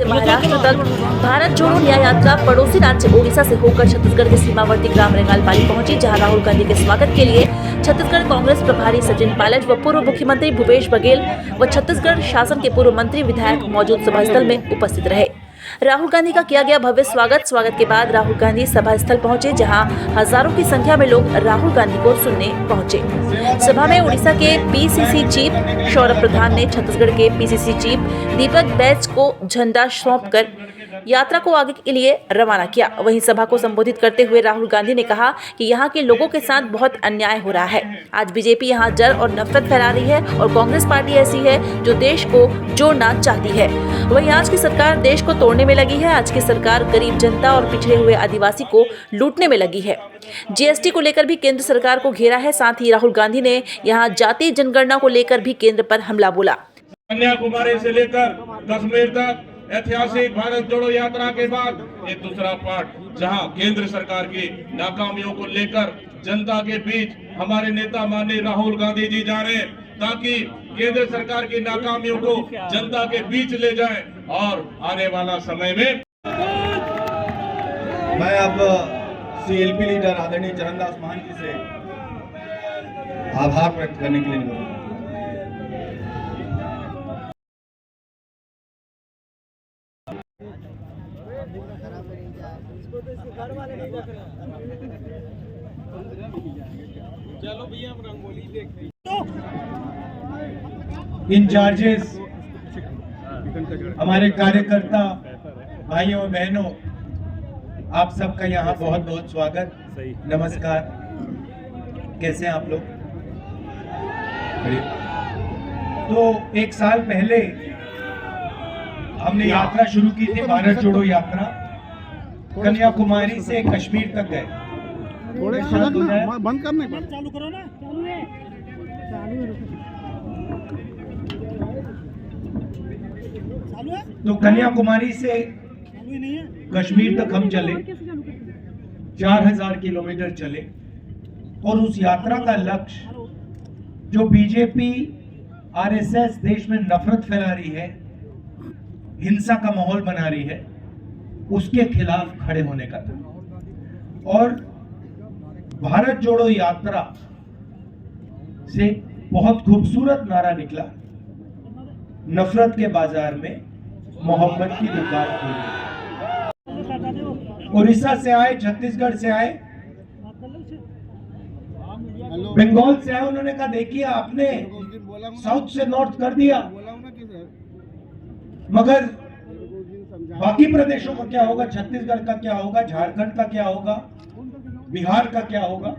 महाराष्ट्र तक भारत जोड़ो न्याय यात्रा पड़ोसी राज्य ओडिशा से होकर छत्तीसगढ़ के सीमावर्ती ग्राम रेंगालपाली पहुंची, जहां राहुल गांधी के स्वागत के लिए छत्तीसगढ़ कांग्रेस प्रभारी सचिन पायलट व पूर्व मुख्यमंत्री भूपेश बघेल व छत्तीसगढ़ शासन के पूर्व मंत्री विधायक मौजूद सभा स्थल में उपस्थित रहे। राहुल गांधी का किया गया भव्य स्वागत के बाद राहुल गांधी सभा स्थल पहुंचे, जहां हजारों की संख्या में लोग राहुल गांधी को सुनने पहुंचे। सभा में उड़ीसा के पीसीसी चीफ सौरभ प्रधान ने छत्तीसगढ़ के पीसीसी चीफ दीपक बैज को झंडा सौंपकर यात्रा को आगे के लिए रवाना किया। वहीं सभा को संबोधित करते हुए राहुल गांधी ने कहा कि यहाँ के लोगों के साथ बहुत अन्याय हो रहा है। आज बीजेपी यहाँ डर और नफरत फैला रही है और कांग्रेस पार्टी ऐसी है जो देश को जोड़ना चाहती है। वहीं आज की सरकार देश को तोड़ने में लगी है। आज की सरकार गरीब जनता और पिछड़े हुए आदिवासी को लूटने में लगी है। जीएसटी को लेकर भी केंद्र सरकार को घेरा है। साथ ही राहुल गांधी ने यहाँ जातीय जनगणना को लेकर भी केंद्र पर हमला बोला। कन्याकुमारी से लेकर कश्मीर तक ऐतिहासिक भारत जोड़ो यात्रा के बाद ये दूसरा पार्ट, जहां केंद्र सरकार की नाकामियों को लेकर जनता के बीच हमारे नेता माननीय राहुल गांधी जी जा रहे हैं, ताकि केंद्र सरकार की नाकामियों को जनता के बीच ले जाएं और आने वाला समय में मैं अब सीएलपी लीडर आदरणीय चरणदास मान जी से आभार व्यक्त करने के लिए निवेदन। चलो भैया हम रंगोली देखते हैं। इंचार्जेस, हमारे कार्यकर्ता भाइयों और बहनों, आप सबका यहाँ बहुत बहुत स्वागत, नमस्कार। कैसे हैं आप लोग? तो एक साल पहले हमने यात्रा शुरू की थी, भारत जोड़ो यात्रा। कन्याकुमारी से कश्मीर तक गए। थोड़े बंद करने पर चालू करो ना। चालू है तो कन्याकुमारी से कश्मीर तक हम चले, 4000 किलोमीटर चले। और उस यात्रा का लक्ष्य, जो बीजेपी आरएसएस देश में नफरत फैला रही है, हिंसा का माहौल बना रही है, उसके खिलाफ खड़े होने का था। और भारत जोड़ो यात्रा से बहुत खूबसूरत नारा निकला, नफरत के बाजार में मोहब्बत की दुकान खोली। उड़ीसा से आए, छत्तीसगढ़ से आए, बंगाल से आए, उन्होंने कहा देखिए आपने साउथ से नॉर्थ कर दिया, मगर बाकी प्रदेशों का क्या होगा? छत्तीसगढ़ का क्या होगा? झारखंड का क्या होगा? बिहार का क्या होगा?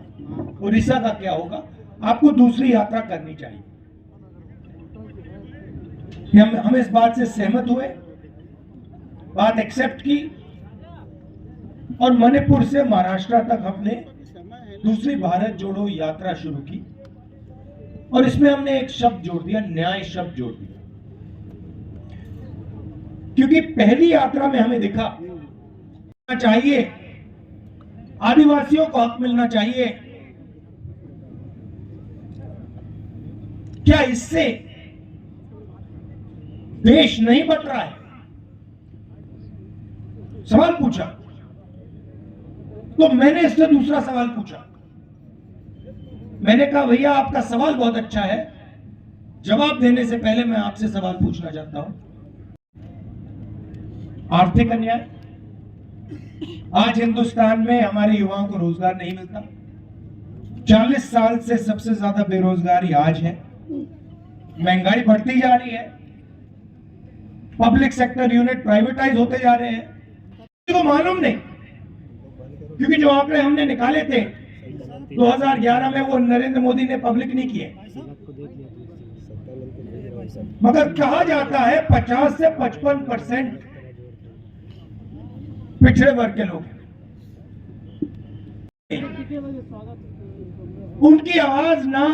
उड़ीसा का क्या होगा? आपको दूसरी यात्रा करनी चाहिए। हम इस बात से सहमत हुए, बात एक्सेप्ट की, और मणिपुर से महाराष्ट्र तक हमने दूसरी भारत जोड़ो यात्रा शुरू की। और इसमें हमने एक शब्द जोड़ दिया, न्याय शब्द जोड़ दिया। क्योंकि पहली यात्रा में हमें दिखा चाहिए, आदिवासियों को हक मिलना चाहिए। क्या इससे देश नहीं बच रहा है? सवाल पूछा। तो मैंने इससे दूसरा सवाल पूछा। मैंने कहा भैया आपका सवाल बहुत अच्छा है, जवाब देने से पहले मैं आपसे सवाल पूछना चाहता हूं। आर्थिक अन्याय, आज हिंदुस्तान में हमारे युवाओं को रोजगार नहीं मिलता। 40 साल से सबसे ज्यादा बेरोजगारी आज है। महंगाई बढ़ती जा रही है। पब्लिक सेक्टर यूनिट प्राइवेटाइज होते जा रहे हैं। तो मालूम नहीं, क्योंकि जो आंकड़े हमने निकाले थे 2011 में, वो नरेंद्र मोदी ने पब्लिक नहीं किए। मगर कहा जाता है 50 से 55% पिछड़े वर्ग के लोग, उनकी आवाज ना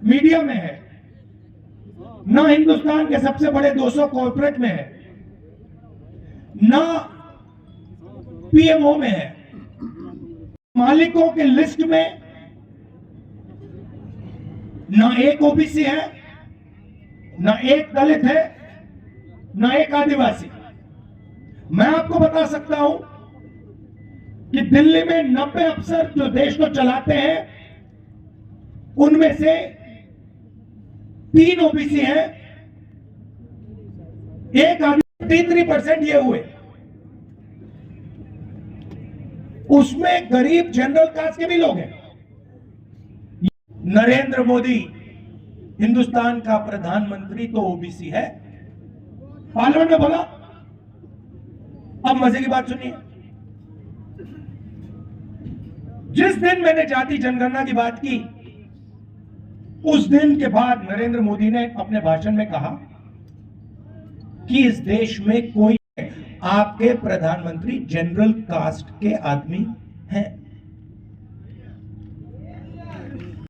मीडिया में है, ना हिंदुस्तान के सबसे बड़े 200 कॉर्पोरेट में है, ना पीएमओ में है, मालिकों के लिस्ट में ना एक ओबीसी है, ना एक दलित है, ना एक आदिवासी। मैं आपको बता सकता हूं कि दिल्ली में 90 अफसर जो देश को चलाते हैं उनमें से 3 ओबीसी हैं, एक आदमी 53% ये हुए, उसमें गरीब जनरल कास्ट के भी लोग हैं। नरेंद्र मोदी हिंदुस्तान का प्रधानमंत्री तो ओबीसी है, पार्लियामेंट में बोला। अब मजे की बात सुनिए, जिस दिन मैंने जाति जनगणना की बात की उस दिन के बाद नरेंद्र मोदी ने अपने भाषण में कहा कि इस देश में कोई आपके प्रधानमंत्री जनरल कास्ट के आदमी हैं।